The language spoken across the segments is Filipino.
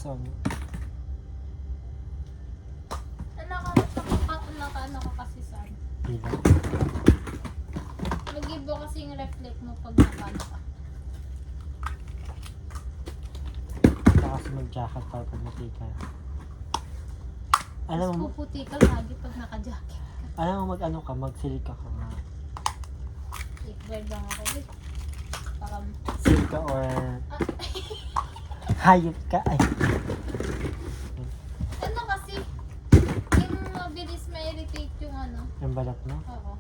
ano. Naka-ano ka kasi saan? Pila. Mag-ibo kasi yung reflect mo pag nakano ka. Baka kasi mag-jacket para pag natika. Alam Mas mo, puputi ka lagi pag naka-jacket ka. alam mo mag-ano ka, magsilika ka nga. Safeguard lang ako eh. Baka... Silika or hayop ka. Ay, Ano kasi? Yung mabilis ma-irritate yung ano. yung balat mo. Oo.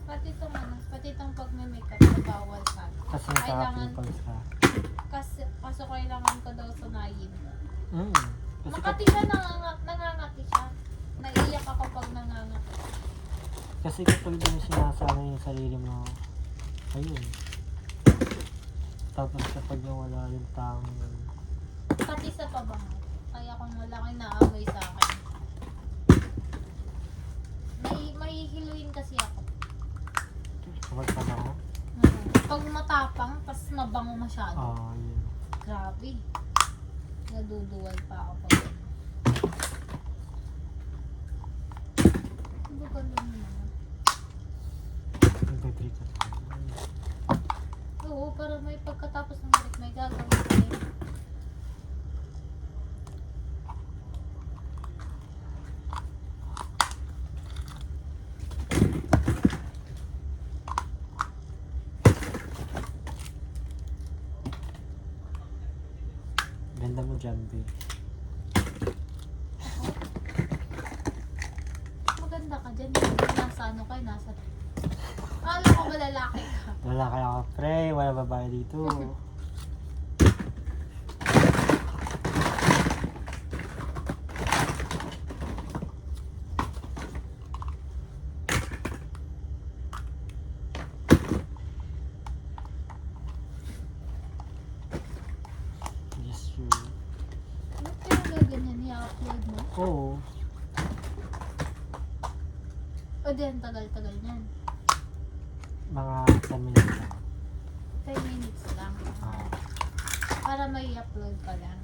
Pati itong pag may makeup na bawal ka. Kasi Kailangan, naka-pimples ka. kaso kailangan ko daw sunayin. Kasi Makati siya, nangangati siya. Naiiyak ako pag nangangati. Kasi kapag di mo sinasana yung sarili mo, ayun. Tapos kapag nawala yung tang, Pati sa pabango. Kaya kung malaking naamoy sa akin. Mahihiluin kasi ako. kapag pabango, Pag matapang, pas mabango masyado. yun. Grabe. Naduduwal pa ako pag ano. Ano ba lang naman? Nagbe-break ka tayo. Oo, para may pagkatapos ng break may gagawin tayo. Ganda mo dyan, be. Maganda ka dyan. Nasa ano kayo, nasa... Akala ko ba lalaki ka? Wala kaya ka, pre. Wala babae dito. Yes, sure. Ano kaya gaganyan? I-upload mo? Oo. O din, tagal-tagal niyan. Mga 10 minutes lang. 10 minutes lang. Para may upload ka lang.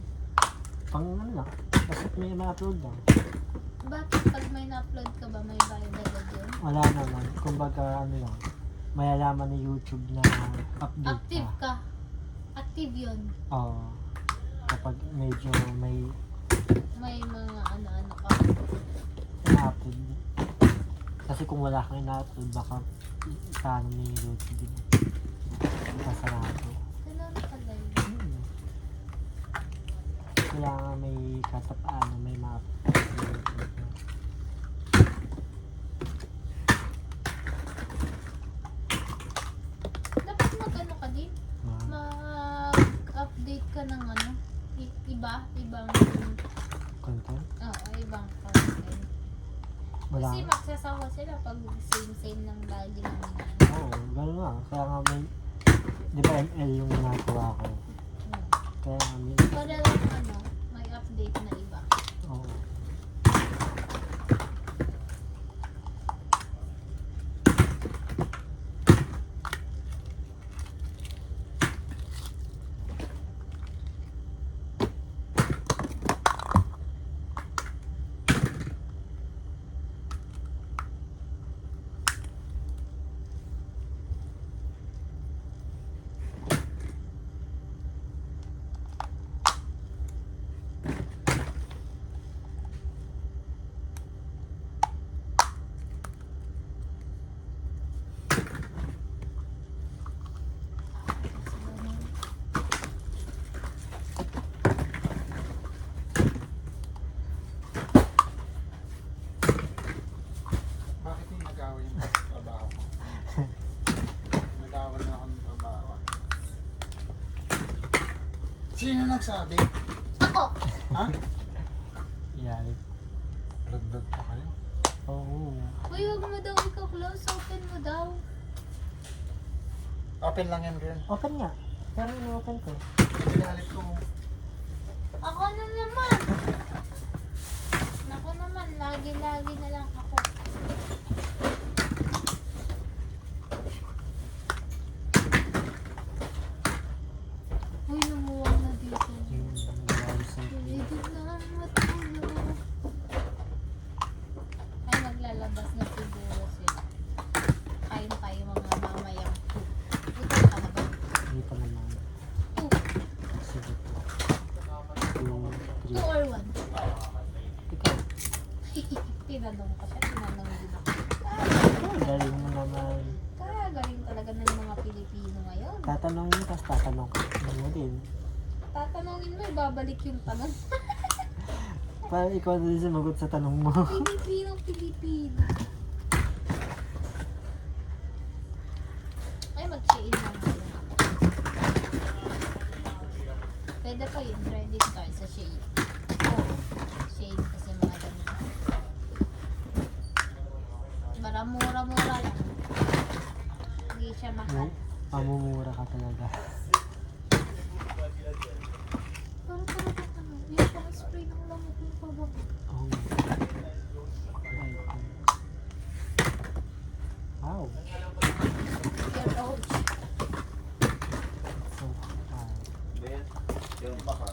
Pang ano lang. Basta may ma-upload lang. Bakit pag may na-upload ka ba, may bayad agad yun? Wala naman. Kumbaga ano lang. Malalaman ni YouTube na update Active ka. ka. Active yun. Oo. Kapag medyo may May mga ano-ano ka. na-upload. Kasi kung wala kang ina-upload, baka paano ni YouTube din. Masarado. Ganun tagal. Kailangan may katapaano, may ma-upload. Dapat mag-ano ka din. Mag-update ka ng ano. Ibang Content? ibang content. Wala. Kasi magsasawa sila pag same ng lagi ng Oo, gano'n nga. Kaya nga may, di ba ML yung ginagawa ko? Kaya nga may, para lang ano, may update na iba. oo. Bakit yung nag-away yung trabaho ko? Nag-away na ako ng trabaho. Sino nagsabi? Ako! Ha? Iyali. Lagdag pa kayo. Oo. Uy, huwag mo daw ikaw close. Open mo daw. Open lang yan, girl. Open nga. Pero ino-open ko. Pinalit ko. Ako na naman. Ako naman, lagi-lagi na lang ako. Uy, lumuwag na dito. galing mo naman. Kaya galing talaga ng mga Pilipino ngayon. Tatanungin tapos tatanong ka mo din. Tatanungin mo, ibabalik yung tanong. Para ikaw na din sumagot sa tanong mo. Pilipino. Ay, mag-chain lang tayo. Pwede pa yun, credit card sa Shane. Shane kasi mga ganito. Para mura-mura lang. Hindi siya mahal. Mamumura ka talaga. Para talaga ano, yung pang spray ng lamok yung pabango. Oh. Wow. Year old. So hard. Ben, yung baka.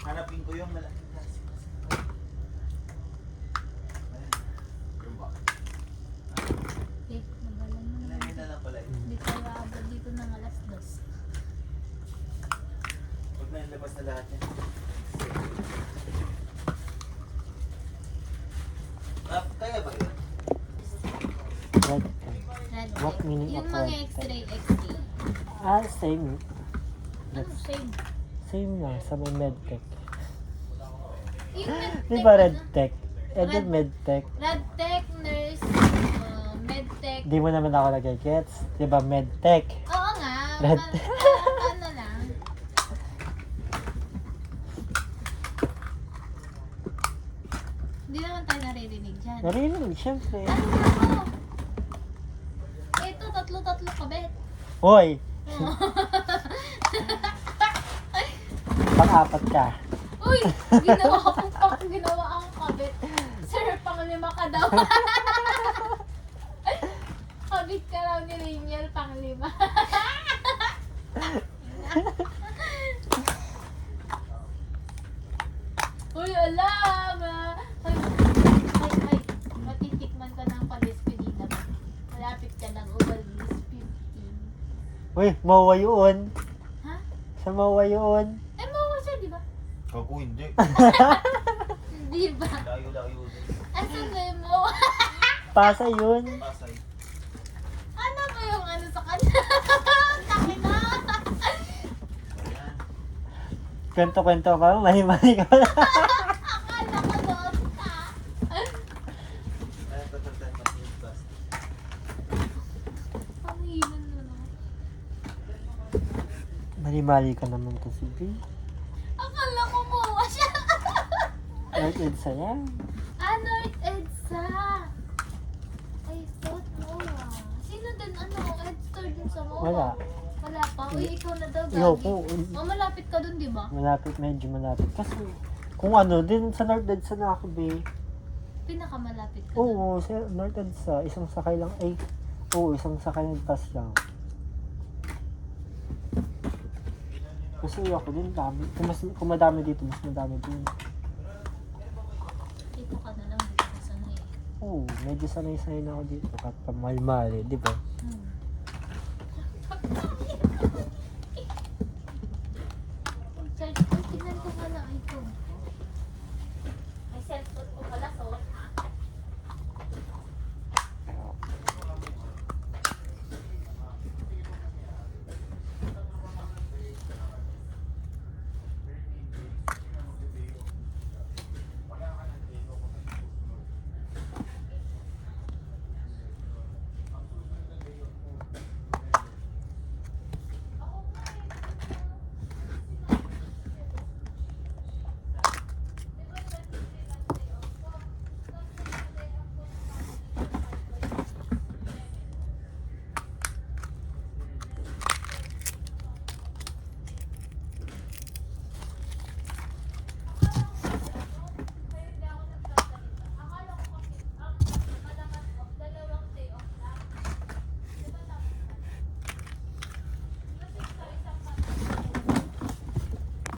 Hanapin ko yung malaking plastic. Ayan. Yung baka. Eh, magalang mo naman. Alamin na lang pala yun. Hindi tayo aabot dito ng alas 2. Huwag na ilabas na lahat yan. Ah, kaya ba yun? Red pen. Red What tape. meaning Yung of mga red X-ray, X-ray. Same. Ano, same? Same lang sa may medtech. Yung medtech, Di ba ano? redtech? Eh di Red- medtech. Redtech, nurse, medtech. Di mo naman ako nag-gets. Di ba medtech? Oo nga. Red- Ano lang. Hindi naman tayo naririnig dyan. Narinig, syempre. Ano na ako? Ito, tatlo-tatlo kabet. Hoy! Pang-apat ka. Uy! Ginawa ang kabit. Sir, pang-5 ka daw. Kabit ka raw ni Raniel, pang-5. Uy, alam! Ay, matitikman ka ng palispirina mo. Malapit ka ng umalis, 15. Uy, mawa yun. Ha? Sa mawa yun. Eh, mawa siya, di ba? Ako hindi. Di ba? Layo-layo din. Asan na yung mawa? Pasa yun. Pasay. Ano ba yung ano sa kanya? Taki na! Ayan. Kwento-kwento ka, mali-mali ka. Akala ko doon ka. Ayan, tatagtan pa yung plastic. Pangilan mo na. Mali-mali ka naman kasi, B. Akala ko mawa siya. Right, Edsa yan. North Edsa. I thought mawa. Sino din Edster din sa mawa? Wala. Wala pa? Uy, ikaw na daw, Ikaw Gagi. po. Oh, malapit ka dun, di ba? Malapit, medyo malapit. Kasi, kung ano, din sa North Edsa na ako, B. Pinakamalapit ka dun. Oo, sa North Edsa, isang sakay lang. Ay, oo, isang sakay ng bus lang. Kasi ako din, dami. Kung madami dito, mas madami din. Dito ka na lang, dito ka sanay. Oo, medyo sanay-sanay na ako dito. Kahit pa mali-mali, di ba? Charge ko, tingnan ko nga lang ito. May cellphone